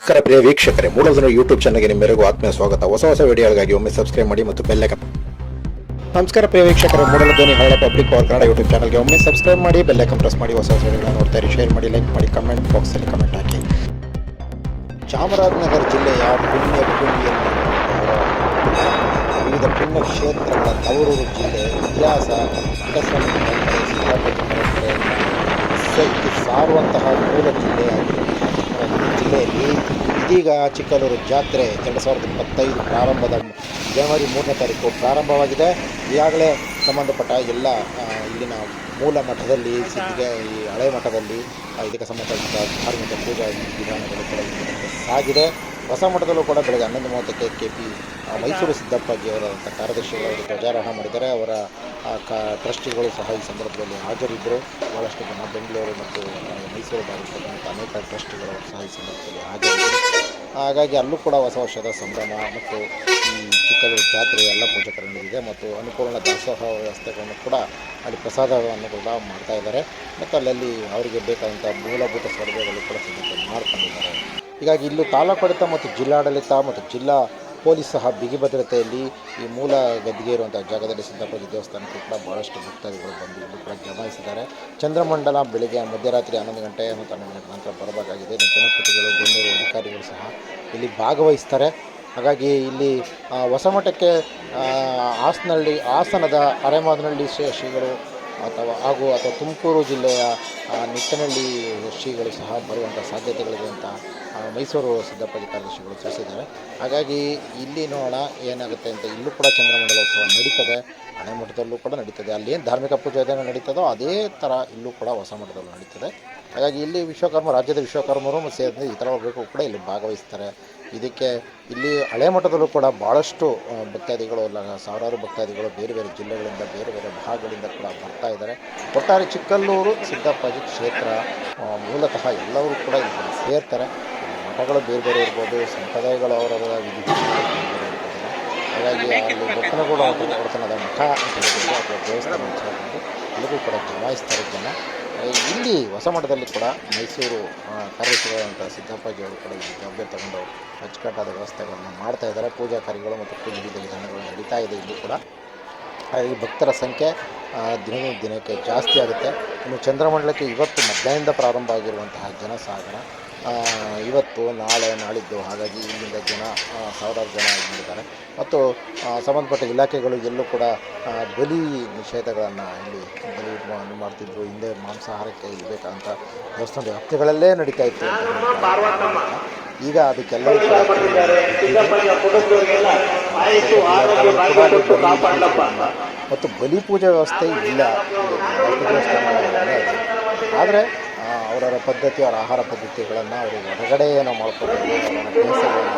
ನಮಸ್ಕಾರ ಪ್ರಿಯ ವೀಕ್ಷಕರೇ, ಮೂಲಧನ ಯೂಟ್ಯೂಬ್ ಚಾನಲ್ಗೆ ನಿಮ್ಮೆಲ್ಲರಿಗೂ ಆತ್ಮೀಯ ಸ್ವಾಗತ. ಹೊಸ ವಿಡಿಯೋಗಳಿಗಾಗಿ ಒಮ್ಮೆ ಸಬ್ಸ್ಕ್ರೈಬ್ ಮಾಡಿ ಮತ್ತು ಬೆಲ್ ಐಕಾನ್. ನಮಸ್ಕಾರ ಪ್ರಿಯ ವೀಕ್ಷಕರೇ, ಮೂಲಧ್ವನಿ ಹಳ್ಳ ಪಬ್ಲಿಕ್ ಪವರ್ ಕನ್ನಡ ಯೂಟ್ಯೂಬ್ ಚಾನಲ್ಗೆ ಒಮ್ಮೆ ಸಬ್ಸ್ಕ್ರೈಬ್ ಮಾಡಿ, ಬೆಲ್ ಐಕಾನ್ ಪ್ರೆಸ್ ಮಾಡಿ. ಹೊಸ ವಿಡಿಯೋಗಳನ್ನ ನೋಡ್ತಾ ಇರಿ, ಶೇರ್ ಮಾಡಿ, ಲೈಕ್ ಮಾಡಿ, ಕಮೆಂಟ್ ಬಾಕ್ಸಲ್ಲಿ ಕಮೆಂಟ್ ಹಾಕಿ. ಚಾಮರಾಜನಗರ ಜಿಲ್ಲೆಯ ಪುಣ್ಯ ಭೂಮಿಯಲ್ಲಿ ವಿವಿಧ ಪುಣ್ಯ ಕ್ಷೇತ್ರಗಳ ತವರೂರು ಜಿಲ್ಲೆ ಇತಿಹಾಸ ಸಾರುವಂತಹ ಮೂಲ ಜಿಲ್ಲೆಯಲ್ಲಿ ಇದೀಗ ಚಿಕ್ಕಲೂರು ಜಾತ್ರೆ 2025 ಪ್ರಾರಂಭದ ಜನವರಿ 3ನೇ ತಾರೀಕು ಪ್ರಾರಂಭವಾಗಿದೆ. ಈಗಾಗಲೇ ಸಂಬಂಧಪಟ್ಟ ಎಲ್ಲ ಇಲ್ಲಿನ ಮೂಲ ಮಠದಲ್ಲಿ ಈ ಹಳೆ ಮಠದಲ್ಲಿ ಇದಕ್ಕೆ ಸಂಬಂಧಪಟ್ಟ ಧಾರ್ಮಿಕ ಪೂಜಾ ವಿಧಾನಗಳು ಕೂಡ ಸಾಗಿದೆ. ಹೊಸ ಮಠದಲ್ಲೂ ಕೂಡ ಬೆಳಗ್ಗೆ 11:30ಕ್ಕೆ KP ಮೈಸೂರು ಸಿದ್ದಪ್ಪಾಜಿ ಅವರ ಕಾರ್ಯದರ್ಶಿಗಳು ಧ್ವಜಾರೋಹಣ ಮಾಡಿದ್ದಾರೆ. ಅವರ ಟ್ರಸ್ಟಿಗಳು ಸಹ ಈ ಸಂದರ್ಭದಲ್ಲಿ ಹಾಜರಿದ್ದರು. ಭಾಳಷ್ಟು ಜನ ಬೆಂಗಳೂರು ಮತ್ತು ಮೈಸೂರು ಭಾಗದಲ್ಲಿರ್ತಕ್ಕಂಥ ಅನೇಕ ಟ್ರಸ್ಟಿಗಳು ಸಹ ಈ ಸಂದರ್ಭದಲ್ಲಿ ಹಾಜರಿದ್ದರು. ಹಾಗಾಗಿ ಅಲ್ಲೂ ಕೂಡ ಹೊಸ ವರ್ಷದ ಸಂಭ್ರಮ ಮತ್ತು ಈ ಚಿಕ್ಕಲೂರು ಜಾತ್ರೆ ಎಲ್ಲ ಪೂಜಕರು ನಡೆದಿದೆ ಮತ್ತು ಅನುಕೂಲ ದಾಸೋಹ ವ್ಯವಸ್ಥೆಗಳನ್ನು ಕೂಡ ಅಲ್ಲಿ ಪ್ರಸಾದವನ್ನು ಕೂಡ ಮಾಡ್ತಾ ಇದ್ದಾರೆ ಮತ್ತು ಅಲ್ಲಲ್ಲಿ ಅವರಿಗೆ ಬೇಕಾದಂಥ ಮೂಲಭೂತ ಸೌಲಭ್ಯಗಳು ಕೂಡ ಸಿದ್ಧತೆ ಮಾಡ್ಕೊಂಡಿದ್ದಾರೆ. ಹೀಗಾಗಿ ಇಲ್ಲೂ ತಾಲೂಕಾಡಳಿತ ಮತ್ತು ಜಿಲ್ಲಾಡಳಿತ ಮತ್ತು ಜಿಲ್ಲಾ ಪೊಲೀಸ್ ಸಹ ಬಿಗಿ ಭದ್ರತೆಯಲ್ಲಿ ಈ ಮೂಲ ಗದ್ದಿಗೆ ಇರುವಂಥ ಜಾಗದಲ್ಲಿ ಸಿದ್ದಪ್ಪಾಜಿ ದೇವಸ್ಥಾನಕ್ಕೂ ಕೂಡ ಭಾಳಷ್ಟು ಭಕ್ತಾದಿಗಳು ಬಂದು ಇಲ್ಲೂ ಕೂಡ ಜಮಾಯಿಸಿದ್ದಾರೆ. ಚಂದ್ರಮಂಡಲ ಬೆಳಗ್ಗೆ ಮಧ್ಯರಾತ್ರಿ 11 ಗಂಟೆ ಮತ್ತು 12 ಗಂಟೆ ನಂತರ ಬರಬೇಕಾಗಿದೆ. ಜನಪ್ರತಿನಿಧಿಗಳು ಗಣ್ಯರು ಅಧಿಕಾರಿಗಳು ಸಹ ಇಲ್ಲಿ ಭಾಗವಹಿಸ್ತಾರೆ. ಹಾಗಾಗಿ ಇಲ್ಲಿ ಹೊಸ ಮಠಕ್ಕೆ ಹಾಸನದ ಅರೆಮಾದನಹಳ್ಳಿ ಶ್ರೀಗಳು ಅಥವಾ ತುಮಕೂರು ಜಿಲ್ಲೆಯ ನಿಟ್ಟನಹಳ್ಳಿ ಶ್ರೀಗಳು ಸಹ ಬರುವಂಥ ಸಾಧ್ಯತೆಗಳಿದೆ ಅಂತ ಮೈಸೂರು ಸಿದ್ದಪ್ಪಾಜಿ ಕಾರ್ಯದರ್ಶಿಗಳು ತಿಳಿಸಿದ್ದಾರೆ. ಹಾಗಾಗಿ ಇಲ್ಲಿ ನೋಡೋಣ ಏನಾಗುತ್ತೆ ಅಂತ. ಇಲ್ಲೂ ಕೂಡ ಚಂದ್ರಮಂಡಲೋತ್ಸವ ನಡೀತದೆ, ಹಳೆ ಮಠದಲ್ಲೂ ಕೂಡ ನಡೀತದೆ. ಅಲ್ಲೇನು ಧಾರ್ಮಿಕ ಪೂಜೆ ಅದೇನೋ ನಡೀತದೋ ಅದೇ ಥರ ಇಲ್ಲೂ ಕೂಡ ಹೊಸ ಮಠದಲ್ಲೂ ನಡೀತದೆ. ಹಾಗಾಗಿ ಇಲ್ಲಿ ರಾಜ್ಯದ ವಿಶ್ವಕರ್ಮರು ಮತ್ತು ಸೇರಿದಂತೆ ಇತರ ವರ್ಗಕ್ಕೂ ಕೂಡ ಇಲ್ಲಿ ಭಾಗವಹಿಸ್ತಾರೆ. ಇದಕ್ಕೆ ಇಲ್ಲಿ ಹಳೆ ಮಠದಲ್ಲೂ ಕೂಡ ಭಾಳಷ್ಟು ಭಕ್ತಾದಿಗಳು ಸಾವಿರಾರು ಭಕ್ತಾದಿಗಳು ಬೇರೆ ಬೇರೆ ಜಿಲ್ಲೆಗಳಿಂದ ಬೇರೆ ಬೇರೆ ಭಾಗಗಳಿಂದ ಕೂಡ ಬರ್ತಾ ಇದ್ದಾರೆ. ಒಟ್ಟಾರೆ ಚಿಕ್ಕಲ್ಲೂರು ಸಿದ್ದಪ್ಪಾಜಿ ಕ್ಷೇತ್ರ ಮೂಲತಃ ಎಲ್ಲರೂ ಕೂಡ ಇಲ್ಲಿ ಸೇರ್ತಾರೆ. ಮಠಗಳು ಬೇರೆ ಬೇರೆ ಇರ್ಬೋದು, ಸಂಪ್ರದಾಯಗಳು ಅವರವರ ವಿಧಿವಿಧಾನಗಳು ಬೇರೆ ಬೇರೆ ಇರ್ಬೋದು. ಹಾಗಾಗಿ ಅಲ್ಲಿ ಬೊಕ್ಕನಗೌಡ ಹೊರತನದ ಮಠ ಅಂತ ಹೇಳ್ಬೋದು ಅಥವಾ ದೇವಸ್ಥಾನ ಅಂತ ಹೇಳ್ಬೋದು, ಇಲ್ಲಿಗೂ ಕೂಡ ಜಮಾಯಿಸ್ತಾರೆ ಜನ. ಇಲ್ಲಿ ಹೊಸ ಮಠದಲ್ಲಿ ಕೂಡ ಮೈಸೂರು ಕಾರ್ಯದರ್ಶಿಗಳಂಥ ಸಿದ್ದಪ್ಪಾಜಿ ಅವರು ಕೂಡ ಇಲ್ಲಿ ಜವಾಬ್ದಾರಿ ತಗೊಂಡು ಅಚ್ಚುಕಟ್ಟಾದ ವ್ಯವಸ್ಥೆಗಳನ್ನು ಮಾಡ್ತಾ ಇದ್ದಾರೆ. ಪೂಜಾ ಕಾರ್ಯಗಳು ಮತ್ತು ಪೂಜೆ ವಿಧಾನಗಳು ನಡೀತಾ ಇದೆ ಇಲ್ಲಿ ಕೂಡ. ಈ ಭಕ್ತರ ಸಂಖ್ಯೆ ದಿನಕ್ಕೆ ಜಾಸ್ತಿ ಆಗುತ್ತೆ. ಇನ್ನು ಚಂದ್ರಮಂಡಲಕ್ಕೆ ಇವತ್ತು ಮಧ್ಯಾಹ್ನದಿಂದ ಪ್ರಾರಂಭ ಆಗಿರುವಂತಹ ಜನಸಾಗರ ಇವತ್ತು ನಾಳೆ ನಾಳಿದ್ದು, ಹಾಗಾಗಿ ಇಲ್ಲಿಂದ ಸಾವಿರಾರು ಜನ ಮಾಡಿದ್ದಾರೆ. ಮತ್ತು ಸಂಬಂಧಪಟ್ಟ ಇಲಾಖೆಗಳು ಎಲ್ಲೂ ಕೂಡ ಬಲಿ ನಿಷೇಧಗಳನ್ನು ಇಲ್ಲಿ ಬಲಿ ಮಾಡ್ತಿದ್ರು. ಹಿಂದೆ ಮಾಂಸಾಹಾರಕ್ಕೆ ಇರಬೇಕಂತ ದೇವಸ್ಥಾನದ ವ್ಯಾಪ್ತಿಗಳಲ್ಲೇ ನಡೀತಾ ಇತ್ತು ಅಂತ. ಈಗ ಅದಕ್ಕೆಲ್ಲ ಮತ್ತು ಬಲಿ ಪೂಜೆ ವ್ಯವಸ್ಥೆ ಇಲ್ಲ ದೇವಸ್ಥಾನಗಳಲ್ಲೇ. ಆದರೆ ಅವರವರ ಪದ್ಧತಿ, ಅವರ ಆಹಾರ ಪದ್ಧತಿಗಳನ್ನು ಅವರು ಹೊರಗಡೆ ಏನೋ ಮಾಡ್ಕೋಬೇಕು, ಅವರ ಕೆಲಸಗಳನ್ನು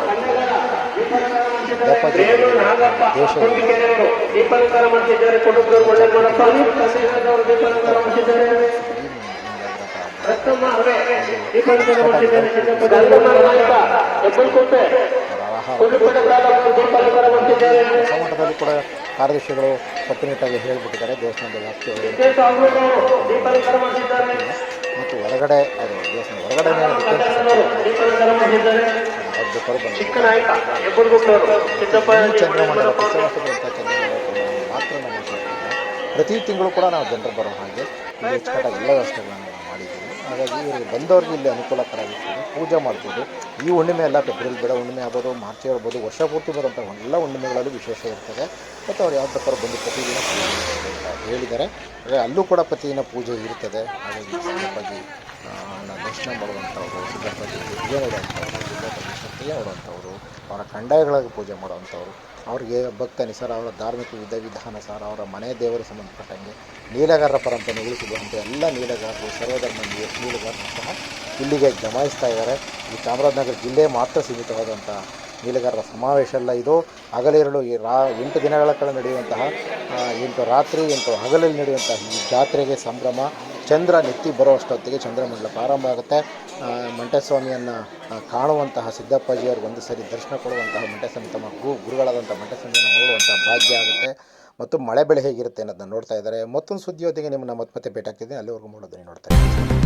ಮಠದಲ್ಲಿ ಕೂಡ ಕಾರ್ಯದರ್ಶಿಗಳು ಕಟ್ಟುನಿಟ್ಟಾಗಿ ಹೇಳಿಬಿಟ್ಟಿದ್ದಾರೆ. ದೇವಸ್ಥಾನದ ವ್ಯಾಪ್ತಿಯಲ್ಲಿ ಮತ್ತು ಹೊರಗಡೆ ಅದು ದೇವಸ್ಥಾನ ಹೊರಗಡೆ ಚಂದ್ರಮಂಡಲ ಮಾತ್ರ ನಮ್ಮ ಪ್ರತಿ ತಿಂಗಳು ಕೂಡ ನಾವು ಜನರು ಬರೋ ಹಾಗೆ ಇಲ್ಲಿ ಹೆಚ್ಚುಕಟ್ಟಾಗಿ ಎಲ್ಲ ವ್ಯವಸ್ಥೆಗಳನ್ನು ಮಾಡಿದ್ದೀವಿ. ಹಾಗಾಗಿ ಇವರಿಗೆ ಬಂದವ್ರಿಗೆ ಇಲ್ಲಿ ಅನುಕೂಲಕರವಾಗಿರ್ತದೆ, ಪೂಜೆ ಮಾಡ್ಬೋದು. ಈ ಹುಣ್ಣಿಮೆ ಎಲ್ಲ ಫೆಬ್ರವರಿ ಬಿಡ ಹುಣ್ಣಿಮೆ ಆಗ್ಬೋದು, ಮಾರ್ಚ್ ಇರ್ಬೋದು, ವರ್ಷ ಪೂರ್ತಿ ಬರುವಂಥ ಎಲ್ಲ ಹುಣ್ಣಿಮೆಗಳಲ್ಲೂ ವಿಶೇಷ ಇರ್ತದೆ. ಮತ್ತು ಅವ್ರು ಯಾವ ಬೇಕಾದ್ರೂ ಬಂದು ಪ್ರತಿದಿನ ಪೂಜೆ ಅಂತ ಹೇಳಿದ್ದಾರೆ. ಹಾಗೆ ಅಲ್ಲೂ ಕೂಡ ಪ್ರತಿದಿನ ಪೂಜೆ ಇರ್ತದೆ. ಹಾಗಾಗಿ ಸಿದ್ದಪ್ಪಾಜಿ ದರ್ಶನ ಮಾಡುವಂಥವ್ರು, ಸಿದ್ದಪ್ಪಾಜಿ ಪೂಜೆ ನೋಡುವಂಥವ್ರು, ಸಿದ್ದಪ್ಪಾಜಿ ಶಕ್ತಿಗೆ ನೋಡುವಂಥವ್ರು, ಅವರ ಕಂದಾಯಗಳಿಗೆ ಪೂಜೆ ಮಾಡುವಂಥವ್ರು, ಅವ್ರಿಗೆ ಭಕ್ತ ನಿಸಾರ ಅವರ ಧಾರ್ಮಿಕ ವಿಧಾನ ಸಾರ, ಅವರ ಮನೆ ದೇವರು ಸಂಬಂಧಪಟ್ಟಂಗೆ ನೀಲಗಾರರ ಪರಂಪರೆ ಉಳಿಸಿರುವಂಥ ಎಲ್ಲ ನೀಲಗಾರರು, ಸರ್ವಧರ್ಮ ನೀಲಗಾರರು ಸಹ ಇಲ್ಲಿಗೆ ಜಮಾಯಿಸ್ತಾ ಇದ್ದಾರೆ. ಈ ಚಾಮರಾಜನಗರ ಜಿಲ್ಲೆ ಮಾತ್ರ ಸೀಮಿತವಾದಂಥ ನೀಲಗಾರರ ಸಮಾವೇಶ ಅಲ್ಲ ಇದು. ಹಗಲಿರುಳು 8 ದಿನಗಳ ಕಾಲ ನಡೆಯುವಂತಹ 8 ರಾತ್ರಿ 8 ಹಗಲಲ್ಲಿ ನಡೆಯುವಂತಹ ಈ ಜಾತ್ರೆಗೆ ಸಂಭ್ರಮ. ಚಂದ್ರ ನೆತ್ತಿ ಬರೋಷ್ಟೊತ್ತಿಗೆ ಚಂದ್ರಮಂಡಲ ಪ್ರಾರಂಭ ಆಗುತ್ತೆ. ಮಂಟೇಸ್ವಾಮಿಯನ್ನು ಕಾಣುವಂತಹ ಸಿದ್ದಪ್ಪಾಜಿಯವ್ರಿಗೆ ಒಂದು ಸರಿ ದರ್ಶನ ಕೊಡುವಂತಹ ಮಂಟೇಸ್ವಾಮಿ ತಮ್ಮ ಗುರುಗಳಾದಂಥ ಮಂಟೇಸ್ವಾಮಿಯನ್ನು ನೋಡುವಂಥ ಭಾಗ್ಯ ಆಗುತ್ತೆ. ಮತ್ತು ಮಳೆ ಬೆಳೆ ಹೇಗಿರುತ್ತೆ ಅನ್ನೋದನ್ನ ನೋಡ್ತಾ ಇದ್ದಾರೆ. ಮತ್ತೊಂದು ಸುದ್ದಿಯೊಂದಿಗೆ ನಿಮ್ಮನ್ನು ಮತ್ತೆ ಭೇಟಿ ಆಗ್ತಿದ್ದೀನಿ. ಅಲ್ಲಿವರೆಗೂ ನೋಡೋದನ್ನು ನೋಡ್ತಾ ಇದ್ದೀನಿ.